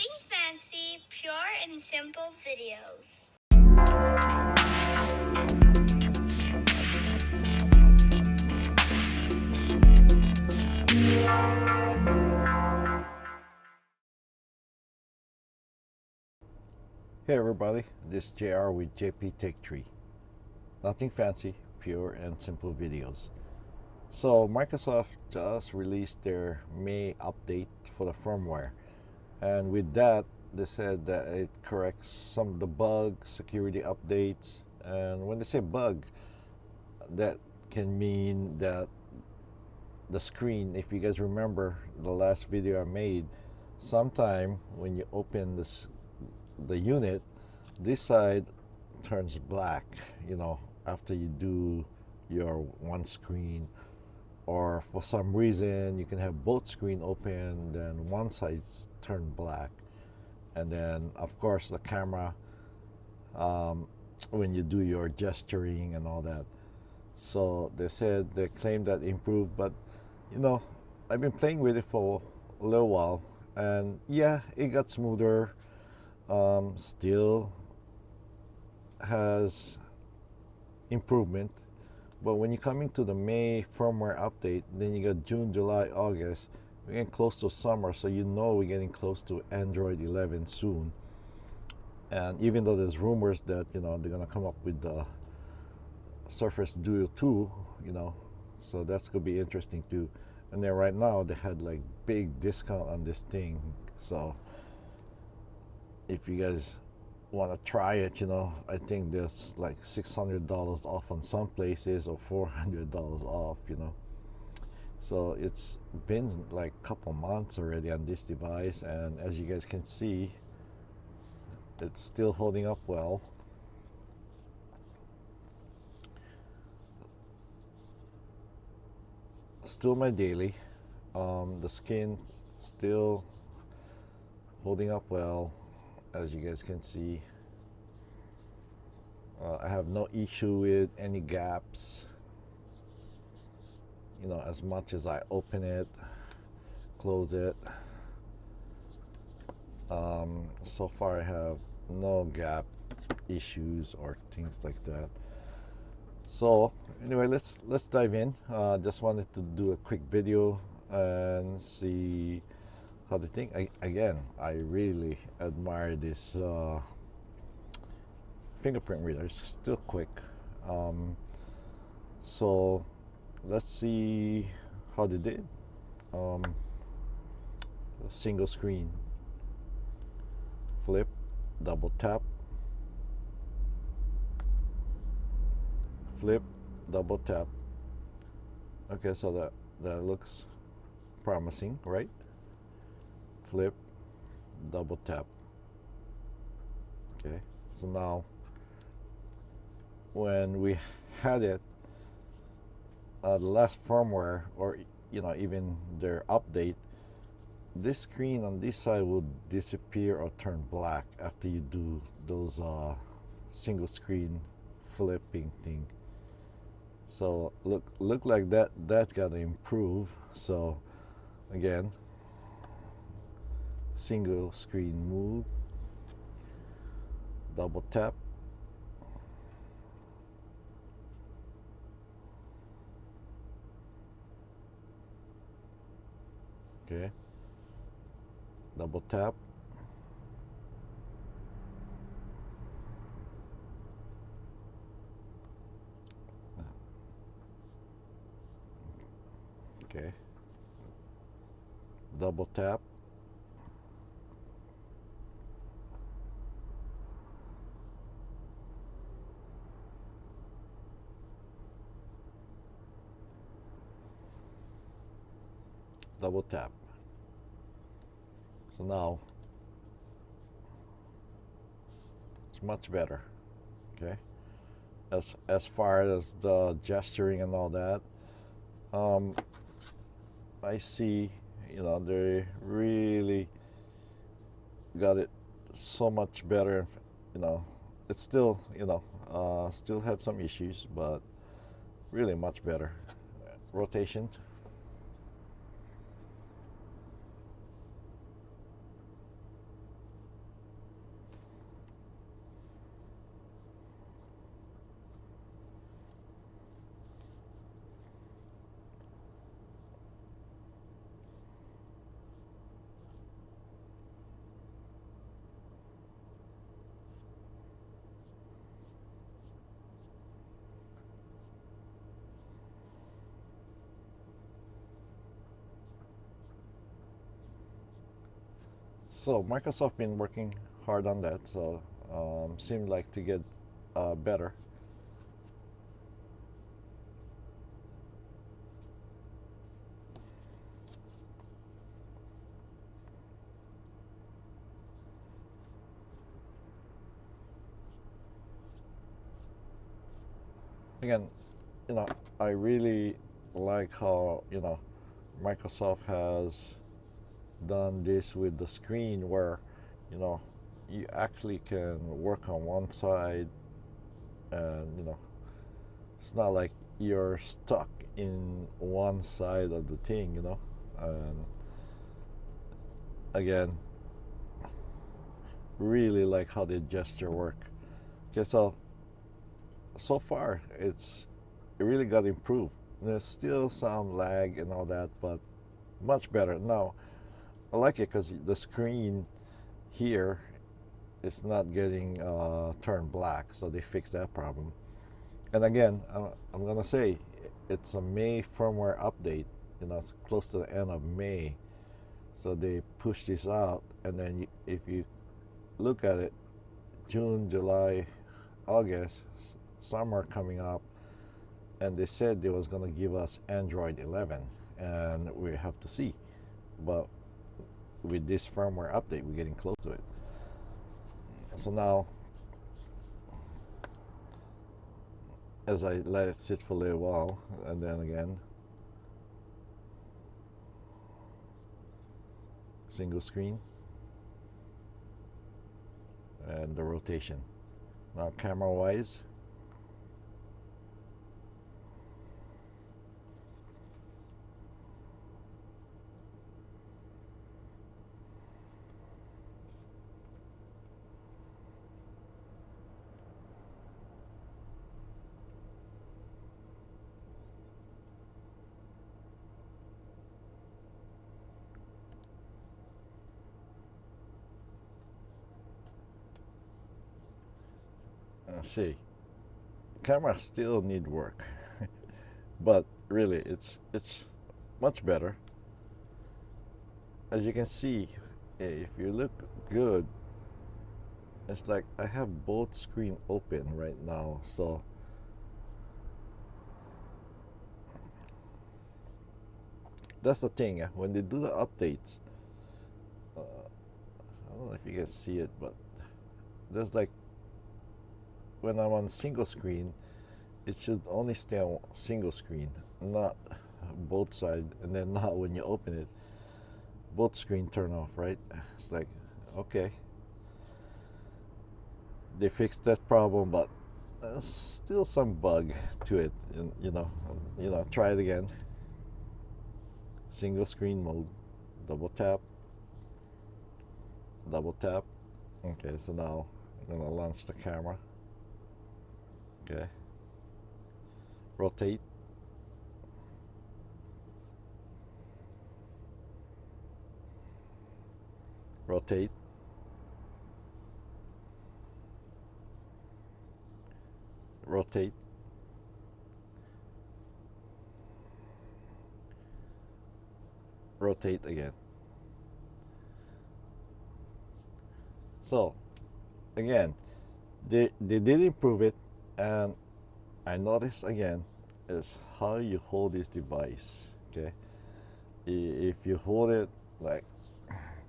Nothing fancy, pure and simple videos. Hey everybody, this is JR with JP Take 3. Nothing fancy, pure and simple videos. So Microsoft just released their May update for the firmware. And with that, they said that it corrects some of the bugs, security updates. And when they say bug, that can mean that the screen, if you guys remember the last video I made, sometime when you open the unit, this side turns black, after you do your one screen, or for some reason you can have both screen open, then one side's turned black. And then of course the camera, when you do your gesturing and all that. So they claim that improved, but I've been playing with it for a little while, and yeah, it got smoother. Still has improvement, but when you're coming to the May firmware update, then you got June, July, August. We're getting close to summer, so we're getting close to Android 11 soon. And even though there's rumors that they're gonna come up with the Surface Duo 2, so that's gonna be interesting too. And then right now they had like big discount on this thing, so if you guys want to try it, I think there's like $600 off on some places, or $400 off, So it's been like a couple months already on this device, and as you guys can see, it's still holding up well. Still my daily. The skin still holding up well, as you guys can see. I have no issue with any gaps. As much as I open it, close it, so far I have no gap issues or things like that. So anyway, let's dive in. Just wanted to do a quick video and see how the thing. I really admire this fingerprint reader. It's still quick. So let's see how they did. Single screen, flip, double tap, flip, double tap. Okay, so that looks promising, right? Flip, double tap. Okay, so now when we had it, the last firmware, or even their update, this screen on this side would disappear or turn black after you do those single screen flipping thing. So look like that gotta improve. So again, single screen move, double tap, okay, double tap, okay, double tap, double tap. So now it's much better. Okay, as far as the gesturing and all that, I see they really got it so much better. It's still still have some issues, but really much better. Rotation, So Microsoft been working hard on that, so seemed like to get better. Again, I really like how Microsoft has done this with the screen where you know you actually can work on one side, and it's not like you're stuck in one side of the thing, and again, really like how the gesture work. Okay, so far it really got improved. There's still some lag and all that, but much better now. I like it because the screen here is not getting turned black, so they fixed that problem. And again, I'm gonna say it's a May firmware update. It's close to the end of May, so they pushed this out. And then if you look at it, June, July, August, summer coming up, and they said they was gonna give us Android 11, and we have to see. But with this firmware update, we're getting close to it. So now, as I let it sit for a little while, and then again, single screen, and the rotation. Now camera wise, see, camera still need work, but really it's much better. As you can see, if you look good, it's like I have both screen open right now. So that's the thing, when they do the updates, I don't know if you can see it, but there's like, when I'm on single screen, it should only stay on single screen, not both sides. And then now when you open it, both screen turn off, right? It's like, okay, they fixed that problem, but there's still some bug to it. And try it again. Single screen mode, double tap. Okay, so now I'm gonna launch the camera. Okay, rotate, rotate, rotate, rotate again. So again, they did improve it, and I notice again is how you hold this device. Okay, if you hold it like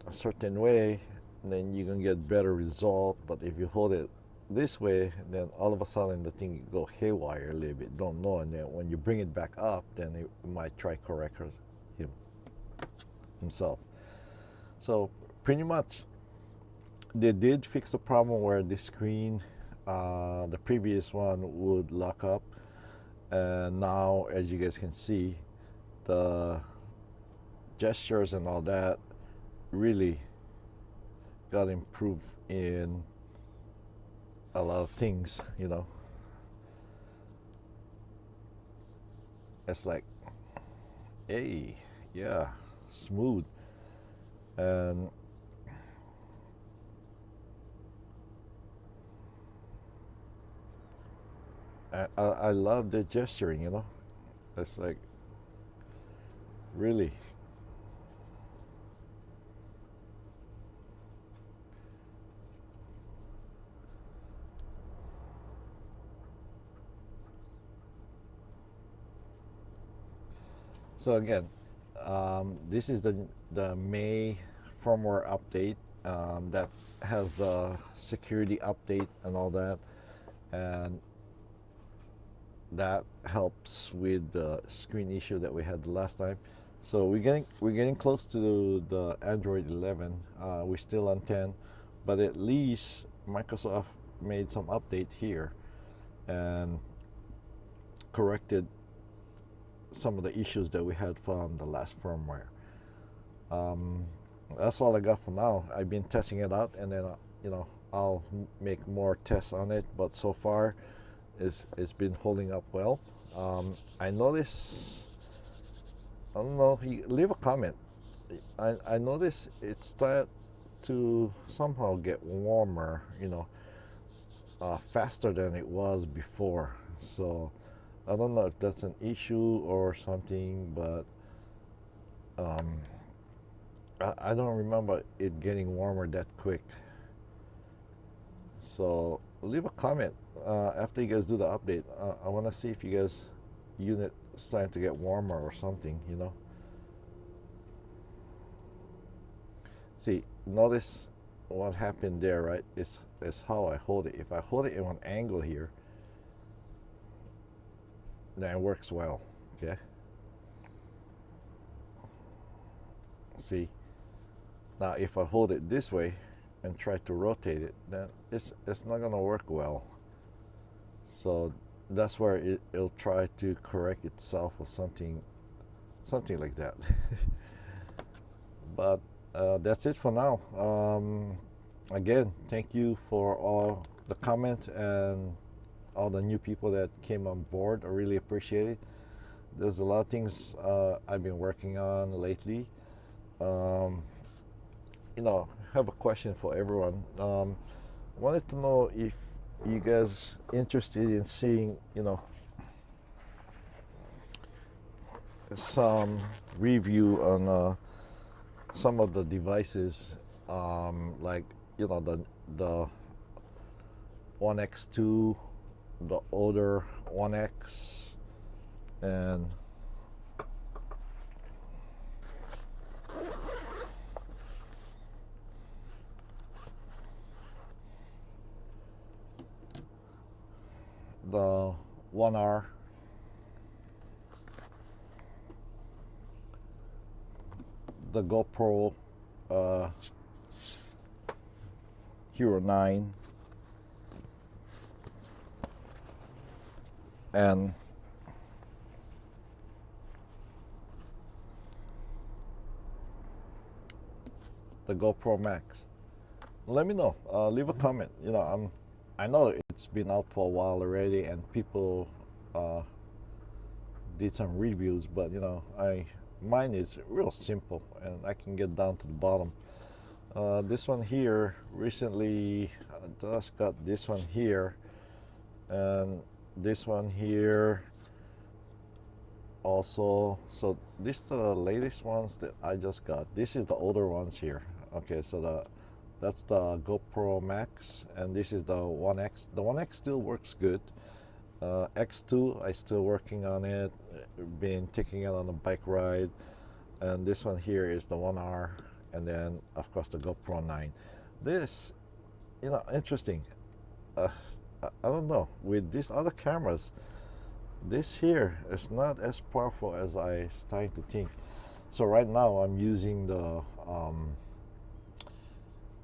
a certain way, then you can get better result. But if you hold it this way, then all of a sudden the thing go haywire a little bit. Don't know, and then when you bring it back up, then it might try correct himself. So pretty much, they did fix the problem where the screen, the previous one would lock up, and now as you guys can see, the gestures and all that really got improved in a lot of things. It's like, hey, yeah, smooth. And I love the gesturing. It's like, really, So again, this is the May firmware update that has the security update and all that, and that helps with the screen issue that we had the last time. So we're getting close to the Android 11. We're still on 10, but at least Microsoft made some update here and corrected some of the issues that we had from the last firmware. That's all I got for now. I've been testing it out, and then I'll make more tests on it. But so far, it's been holding up well. I noticed. I don't know. Leave a comment. I noticed it started to somehow get warmer. Faster than it was before. So I don't know if that's an issue or something, but I don't remember it getting warmer that quick. So leave a comment after you guys do the update. I want to see if you guys unit starting to get warmer or something. See, notice what happened there, right? It's how I hold it. If I hold it in one angle here, then it works well. Okay. See, now if I hold it this way and try to rotate it, then it's not gonna work well. So that's where it'll try to correct itself or something like that. But that's it for now. Again, thank you for all the comments and all the new people that came on board. I really appreciate it. There's a lot of things I've been working on lately. Have a question for everyone. Wanted to know if you guys interested in seeing, some review on some of the devices, like the One X2, the older One X, and the One R, the GoPro Hero 9, and the GoPro Max. Let me know. Leave a comment. I know it's been out for a while already, and people did some reviews, but mine is real simple, and I can get down to the bottom. This one here recently just got this one here, and this one here also. So these are the latest ones that I just got. This is the older ones here. Okay, so that's the GoPro Max, and this is the One X. The One X still works good. X2, I still working on it. Been taking it on a bike ride, and this one here is the One R, and then of course the GoPro 9. This, interesting. I don't know, with these other cameras, this here is not as powerful as I starting to think. So right now I'm using the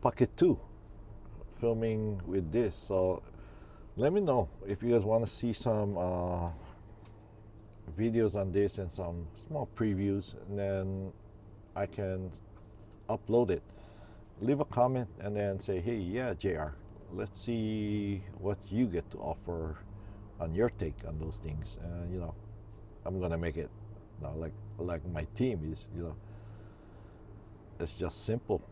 Pocket 2 filming with this. So let me know if you guys want to see some videos on this and some small previews, and then I can upload it. Leave a comment and then say, hey, yeah, JR, let's see what you get to offer on your take on those things. And I'm gonna make it like my team is. It's just simple.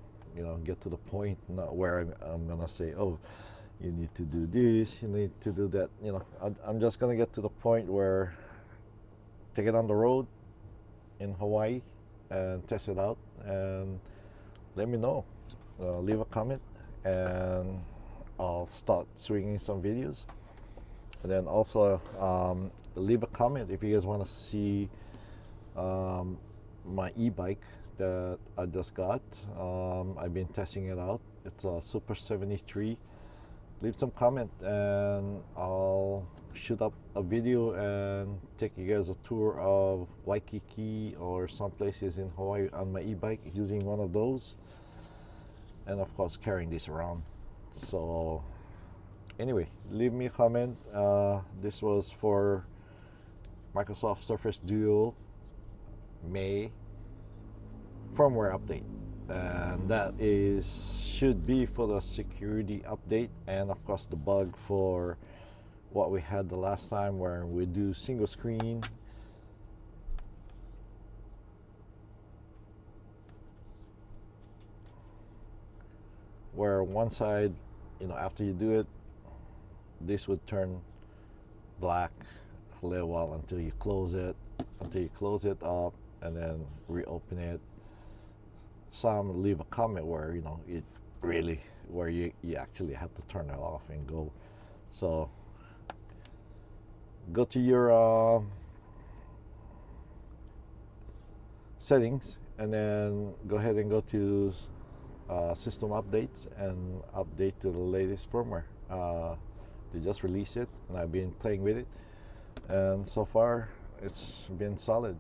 Get to the point, not where I'm gonna say, oh, you need to do this, you need to do that. I'm just gonna get to the point where take it on the road in Hawaii and test it out, and let me know. Leave a comment, and I'll start swinging some videos. And then also leave a comment if you guys want to see my e-bike that I just got. I've been testing it out. It's a Super 73. Leave some comment and I'll shoot up a video and take you guys a tour of Waikiki or some places in Hawaii on my e-bike using one of those, and of course carrying this around. So anyway, leave me a comment. This was for Microsoft Surface Duo May firmware update, and that should be for the security update, and of course the bug for what we had the last time where we do single screen where one side, after you do it, this would turn black a little while until you close it up and then reopen it. Some leave a comment where it really where you actually have to turn it off and go. So go to your settings and then go ahead and go to system updates and update to the latest firmware. They just released it and I've been playing with it, and so far it's been solid.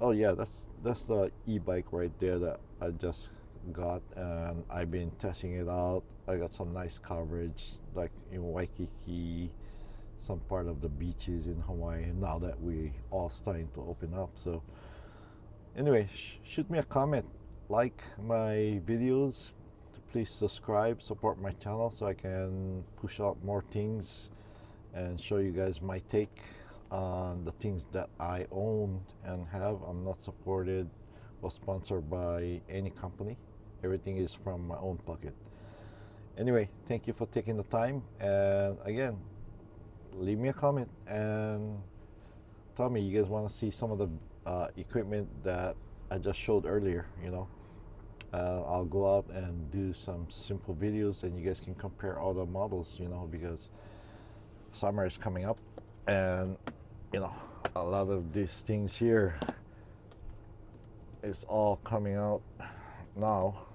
Oh yeah, that's the e-bike right there that I just got, and I've been testing it out. I got some nice coverage like in Waikiki, some part of the beaches in Hawaii now that we all starting to open up. So anyway, shoot me a comment, like my videos, please subscribe, support my channel so I can push out more things and show you guys my take on the things that I own and have. I'm not supported or sponsored by any company. Everything is from my own pocket. Anyway, thank you for taking the time, and again, leave me a comment and tell me you guys want to see some of the equipment that I just showed earlier. I'll go out and do some simple videos and you guys can compare all the models, because summer is coming up, and a lot of these things here is all coming out now.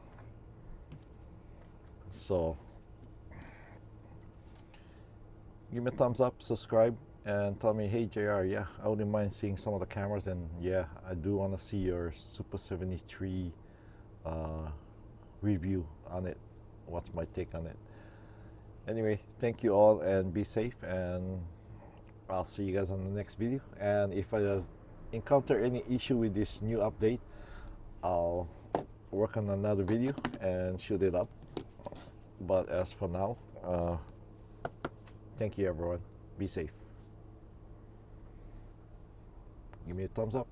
So give me a thumbs up, subscribe, and tell me, hey JR, yeah, I wouldn't mind seeing some of the cameras, and yeah, I do want to see your Super 73 review on it. What's my take on it? Anyway, thank you all and be safe, and I'll see you guys on the next video. And if I encounter any issue with this new update, I'll work on another video and shoot it up. But as for now, thank you everyone. Be safe. Give me a thumbs up.